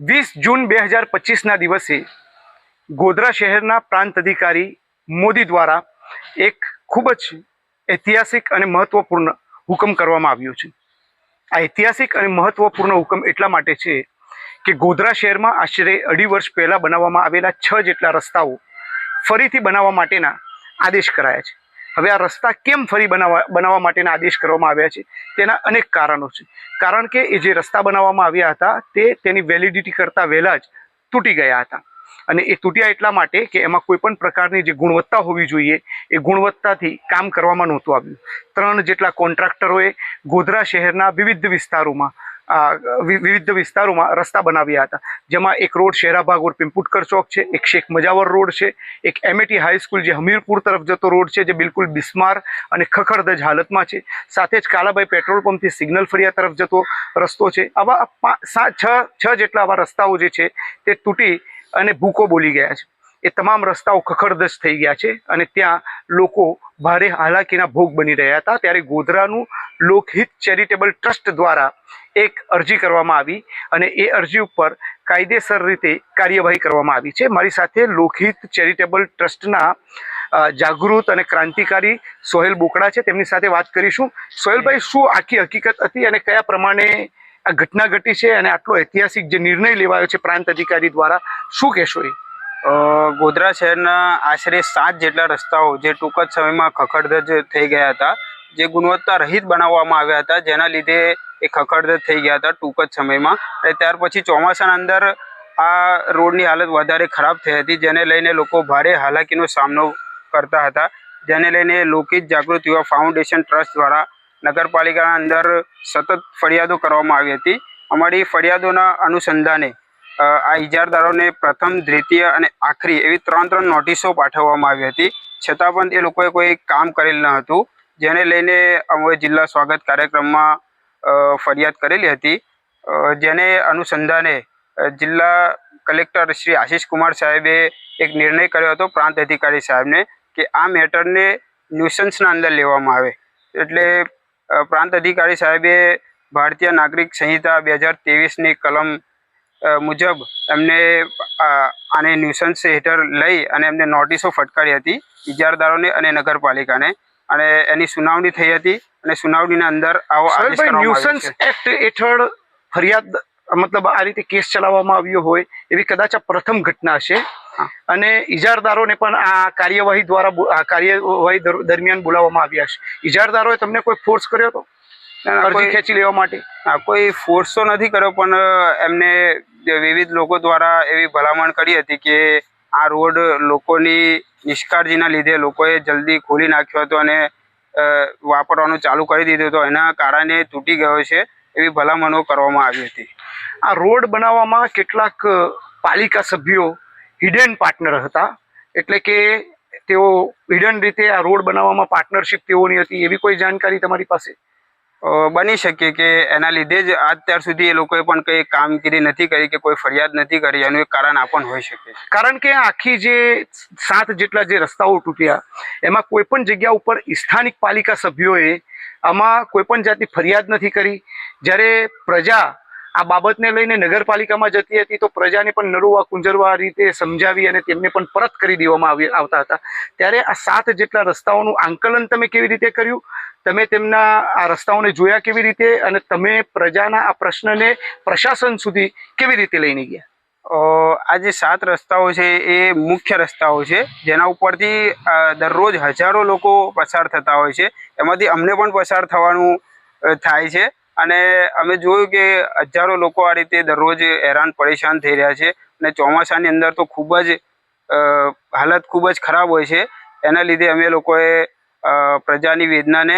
20 જૂન 2025ના દિવસે ગોધરા શહેરના પ્રાંત અધિકારી મોદી દ્વારા એક ખૂબ જ ઐતિહાસિક અને મહત્વપૂર્ણ હુકમ કરવામાં આવ્યો છે. આ ઐતિહાસિક અને મહત્વપૂર્ણ હુકમ એટલા માટે છે કે ગોધરા શહેરમાં આશરે 2.5 વર્ષ પહેલાં બનાવવામાં આવેલા 6 જેટલા રસ્તાઓ ફરીથી બનાવવા માટેના આદેશ કરાયા છે. હવે આ રસ્તા કેમ ફરી બનાવવા માટેના આદેશ કરવામાં આવ્યા છે તેના અનેક કારણો છે. કારણ કે એ જે રસ્તા બનાવવામાં આવ્યા હતા તે તેની વેલિડિટી કરતાં વહેલા જ તૂટી ગયા હતા અને એ તૂટ્યા એટલા માટે કે એમાં કોઈ પણ પ્રકારની જે ગુણવત્તા હોવી જોઈએ એ ગુણવત્તાથી કામ કરવામાં નહોતું આવ્યું. 3 જેટલા કોન્ટ્રાક્ટરોએ ગોધરા શહેરના વિવિધ વિસ્તારોમાં રસ્તા બનાવ્યા હતા, જેમાં એક રોડ શેરાબાગ ઓર પિંપુટકર ચોક છે, એક શેખ મજાવર રોડ છે, એક MAT હાઈસ્કૂલ જે હમીરપુર તરફ જતો રોડ છે જે બિલકુલ બિસ્માર અને ખખડધજ હાલતમાં છે, સાથે જ કાલાભાઈ પેટ્રોલ પંપથી સિગ્નલ ફળિયા તરફ જતો રસ્તો છે. આવા 6 જેટલા આવા રસ્તાઓ જે છે તે તૂટી અને ભૂકો બોલી ગયા છે. એ તમામ રસ્તાઓ ખખડધજ થઈ ગયા છે અને ત્યાં લોકો ભારે હાલાકીના ભોગ બની રહ્યા હતા. ત્યારે ગોધરાનું લોકહિત ચેરિટેબલ ટ્રસ્ટ દ્વારા એક અરજી કરવામાં આવી અને એ અરજી ઉપર કાયદેસર રીતે કાર્યવાહી કરવામાં આવી છે. મારી સાથે લોકહિત ચેરિટેબલ ટ્રસ્ટના જાગૃત અને ક્રાંતિકારી સોહેલ બોકડા છે, તેમની સાથે વાત કરીશું. સોહેલભાઈ, શું આખી હકીકત હતી અને કયા પ્રમાણે આ ઘટના ઘટી છે અને આટલો ઐતિહાસિક જે નિર્ણય લેવાયો છે પ્રાંત અધિકારી દ્વારા, શું કહેશો? ગોધરા શહેરના આશરે 7 જેટલા રસ્તાઓ જે ટૂંક જ સમયમાં ખખડધજ થઈ ગયા હતા, જે ગુણવત્તા રહિત બનાવવામાં આવ્યા હતા, જેના લીધે એ ખખડધજ થઈ ગયા હતા ટૂંક જ સમયમાં. અને ત્યાર પછી ચોમાસાના અંદર આ રોડની હાલત વધારે ખરાબ થઈ હતી, જેને લઈને લોકો ભારે હાલાકીનો સામનો કરતા હતા. જેને લઈને લોકહિત જાગૃત યુવા ફાઉન્ડેશન ટ્રસ્ટ દ્વારા નગરપાલિકાના અંદર સતત ફરિયાદો કરવામાં આવી હતી. અમારી ફરિયાદોના અનુસંધાને આ ઇજારદારોને પ્રથમ, દ્વિતીય અને આખરી એવી 3 નોટિસો પાઠવવામાં આવી હતી, છતાં પણ એ લોકોએ કોઈ કામ કરેલ ન હતું. જેને લઈને અમે જિલ્લા સ્વાગત કાર્યક્રમમાં ફરિયાદ કરેલી હતી. જેને અનુસંધાને જિલ્લા કલેક્ટર શ્રી આશિષ કુમાર સાહેબે એક નિર્ણય કર્યો હતો પ્રાંત અધિકારી સાહેબને કે આ મેટરને ન્યુસન્સના અંદર લેવામાં આવે. એટલે પ્રાંત અધિકારી સાહેબે ભારતીય નાગરિક સંહિતા 2023ની કલમ મુજબ એમને આને ન્યુસન્સ હેઠળ લઈ અને એમને નોટિસો ફટકારી હતી ઇજારદારોને અને નગરપાલિકાને, અને એની સુનાવણી થઈ હતી અને સુનાવણીના અંદર આવો આદેશ કરવામાં આવ્યો છે. ન્યુસન્સ એક્ટ હેઠળ ફરિયાદ મતલબ આ રીતે કેસ ચલાવવામાં આવ્યો હોય એવી કદાચ આ પ્રથમ ઘટના છે અને ઇજારદારોને પણ આ કાર્યવાહી દરમિયાન બોલાવવામાં આવ્યા છે. ઇજારદારોએ તમને કોઈ ફોર્સ કર્યો હતો અરજી ખેંચી લેવા માટે? કોઈ ફોર્સ તો નથી કર્યો, પણ એમને વિવિધ લોકો દ્વારા એવી ભલામણ કરી હતી કે આ રોડ લોકોની નિષ્કાળજીના લીધે લોકોએ જલ્દી ખોલી નાખ્યો હતો અને વાપરવાનું ચાલુ કરી દીધું હતું, એના કારણે તૂટી ગયો છે, એવી ભલામણો કરવામાં આવી હતી. આ રોડ બનાવવામાં કેટલાક પાલિકા સભ્યો હિડન પાર્ટનર હતા, એટલે કે તેઓ હિડન રીતે આ રોડ બનાવવામાં પાર્ટનરશિપ તેઓની હતી, એવી કોઈ જાણકારી તમારી પાસે? બની શકે કે એના લીધે જ અત્યાર સુધી એ લોકોએ પણ કંઈ કામગીરી નથી કરી કે કોઈ ફરિયાદ નથી કરી. એનું એક કારણ આ પણ હોઈ શકે. કારણ કે આખી જે 7 જેટલા જે રસ્તાઓ તૂટ્યા એમાં કોઈ પણ જગ્યા ઉપર સ્થાનિક પાલિકા સભ્યોએ આમાં કોઈ પણ જાતની ફરિયાદ નથી કરી. જ્યારે પ્રજા આ બાબતને લઈને નગરપાલિકામાં જતી હતી તો પ્રજાને પણ નરવા કુંજરવા રીતે સમજાવી અને તેમને પણ પરત કરી દેવામાં આવતા હતા. ત્યારે આ 7 જેટલા રસ્તાઓનું આંકલન તમે કેવી રીતે કર્યું? તમે તેમના આ રસ્તાઓને જોયા કેવી રીતે અને તમે પ્રજાના આ પ્રશ્નને પ્રશાસન સુધી કેવી રીતે લઈને ગયા? આ જે 7 રસ્તાઓ છે એ મુખ્ય રસ્તાઓ છે, જેના ઉપરથી દરરોજ હજારો લોકો પસાર થતા હોય છે. એમાંથી અમને પણ પસાર થવાનું થાય છે અને અમે જોયું કે હજારો લોકો આ રીતે દરરોજ હેરાન પરેશાન થઈ રહ્યા છે. અને ચોમાસાની અંદર તો ખૂબ જ હાલત ખૂબ જ ખરાબ હોય છે. એના લીધે અમે લોકોએ પ્રજાની વેદનાને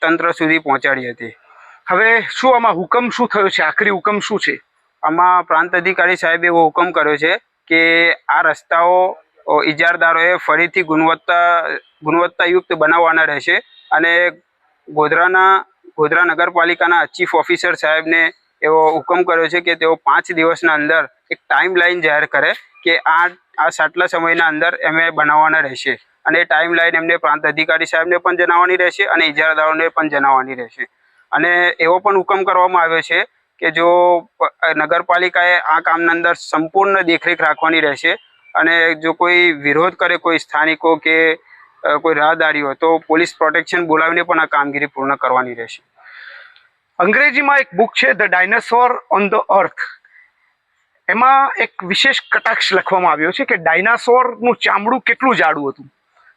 તંત્ર સુધી પહોંચાડી હતી. હવે શું આમાં હુકમ શું થયો છે? આખરી હુકમ શું છે? આમાં પ્રાંત અધિકારી સાહેબે એવો હુકમ કર્યો છે કે આ રસ્તાઓ ઇજારદારોએ ફરીથી ગુણવત્તાયુક્ત બનાવવાના રહેશે અને ગોધરા નગરપાલિકાના ચીફ ઓફિસર સાહેબને એવો હુકમ કર્યો છે કે તેઓ 5 દિવસના અંદર એક ટાઈમ લાઈન જાહેર કરે કે આ આટલા સમયના અંદર એમને બનાવવાના રહેશે, અને એ ટાઈમ લાઈન એમને પ્રાંત અધિકારી સાહેબને પણ જણાવવાની રહેશે અને ઇજારદારોને પણ જણાવવાની રહેશે. અને એવો પણ હુકમ કરવામાં આવ્યો છે કે જો નગરપાલિકાએ આ કામના અંદર સંપૂર્ણ દેખરેખ રાખવાની રહેશે અને જો કોઈ વિરોધ કરે કોઈ સ્થાનિકો કે કોઈ રાહદારીઓ તો પોલીસ પ્રોટેક્શન બોલાવીને પણ આ કામગીરી પૂર્ણ કરવાની રહેશે. અંગ્રેજીમાં એક બુક છે ધ ડાયનાસોર ઓન ધ અર્થ. એમાં એક વિશેષ કટાક્ષ લખવામાં આવ્યો છે કે ડાયનાસોરનું ચામડું કેટલું જાડું હતું.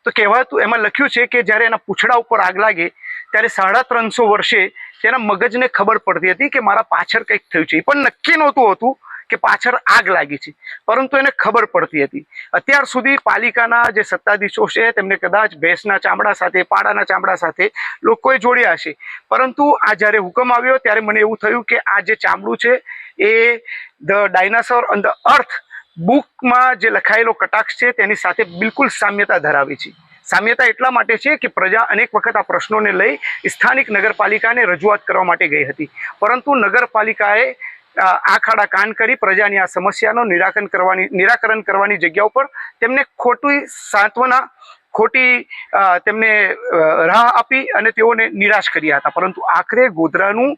તો કહેવાતું એમાં લખ્યું છે કે જ્યારે એના પૂંછડા ઉપર આગ લાગે ત્યારે 350 વર્ષે તેના મગજને ખબર પડતી હતી કે મારા પાછળ કંઈક થયું છે. એ પણ નક્કી નહોતું હોતું કે પાછળ આગ લાગી છે, પરંતુ એને ખબર પડતી હતી. અત્યાર સુધી પાલિકાના જે સત્તાધીશો છે તેમને કદાચ ભેંસના ચામડા સાથે, પાડાના ચામડા સાથે લોકોએ જોડ્યા છે, પરંતુ આ જ્યારે હુકમ આવ્યો ત્યારે મને એવું થયું કે આ જે ચામડું છે એ the dinosaur on the earth બુકમાં જે લખાયેલો કટાક્ષ છે તેની સાથે બિલકુલ સામ્યતા ધરાવે છે. સામ્યતા એટલા માટે છે કે પ્રજા અનેક વખત આ પ્રશ્નોને લઈ સ્થાનિક નગરપાલિકાને રજૂઆત કરવા માટે ગઈ હતી, પરંતુ નગરપાલિકાએ આખાડા કાન કરી પ્રજાની આ સમસ્યાનો નિરાકરણ કરવાની જગ્યા ઉપર તેમને ખોટી સાંત્વના, ખોટી તેમને રાહ આપી અને તેઓને નિરાશ કર્યા હતા. પરંતુ આખરે ગોધરાનું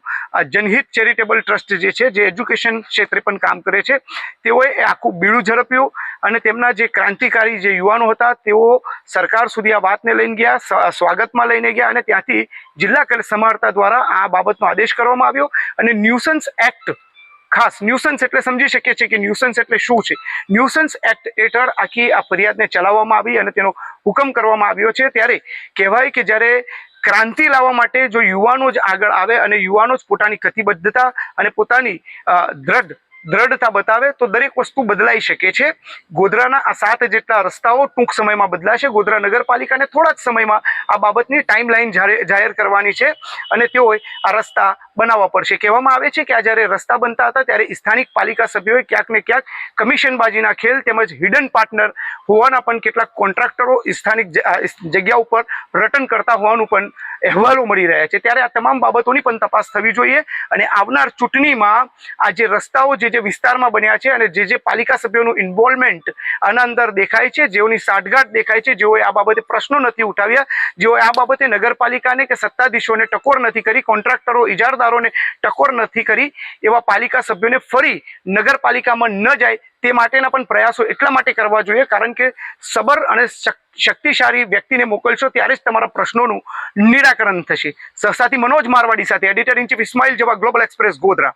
જનહિત ચેરિટેબલ ટ્રસ્ટ જે છે, જે એજ્યુકેશન ક્ષેત્રે પણ કામ કરે છે, તેઓએ આખું બીડું ઝડપ્યું અને તેમના જે ક્રાંતિકારી જે યુવાનો હતા તેઓ સરકાર સુધી આ વાતને લઈને ગયા, સ્વાગતમાં લઈને ગયા અને ત્યાંથી જિલ્લા સમાહર્તા દ્વારા આ બાબતનો આદેશ કરવામાં આવ્યો અને ન્યુસન્સ એક્ટ, ખાસ ન્યુસન્સ એટલે સમજી શકીએ છીએ કે ન્યુસન્સ એટલે શું છે. ન્યુસન્સ એક્ટ હેઠળ આખી આ ફરિયાદને ચલાવવામાં આવી અને તેનો હુકમ કરવામાં આવ્યો છે. ત્યારે કહેવાય કે જ્યારે ક્રાંતિ લાવવા માટે જો યુવાનો જ આગળ આવે અને યુવાનો જ પોતાની કટિબદ્ધતા અને પોતાની દ્રઢતા બતાવે તો દરેક વસ્તુ બદલાઈ શકે છે. ગોધરાના આ 7 જેટલા રસ્તાઓ ટૂંક સમયમાં બદલાશે. ગોધરા નગરપાલિકાને થોડા જ સમયમાં આ બાબતની ટાઈમલાઈન જાહેર કરવાની છે અને તેઓએ આ રસ્તા બનાવવા પડશે. કહેવામાં આવે છે કે આ જ્યારે રસ્તા બનતા હતા ત્યારે સ્થાનિક પાલિકા સભ્યોએ ક્યાંક ને ક્યાંક કમિશનબાજીના ખેલ તેમજ હિડન પાર્ટનર હોવાના પણ કેટલાક કોન્ટ્રાક્ટરો સ્થાનિક જગ્યા ઉપર રટન કરતા હોવાનું પણ અહેવાલો મળી રહ્યા છે. ત્યારે આ તમામ બાબતોની પણ તપાસ થવી જોઈએ અને આવનાર ચૂંટણીમાં આ જે રસ્તાઓ જે વિસ્તારમાં બન્યા છે અને જે પાલિકા સભ્યોનું ઇન્વોલ્વમેન્ટ આના અંદર દેખાય છે, જેઓની સાઠગાંઠ દેખાય છે, જેઓએ આ બાબતે પ્રશ્નો નથી ઉઠાવ્યા, જેઓએ આ બાબતે નગરપાલિકાને કે સત્તાધીશોને ટકોર નથી કરી, કોન્ટ્રાક્ટરો, ઇજારદારોને ટકોર નથી કરી, એવા પાલિકા સભ્યોને ફરી નગરપાલિકામાં ન જાય તે માટેના પણ પ્રયાસો એટલા માટે કરવા જોઈએ કારણ કે સબર અને શક્તિશાળી વ્યક્તિને મોકલશો ત્યારે જ તમારા પ્રશ્નોનું નિરાકરણ થશે. સહસાથી મનોજ મારવાડી સાથે એડિટર ઇન ચીફ ઇસ્માઇલ જવા, ગ્લોબલ એક્સપ્રેસ, ગોધરા.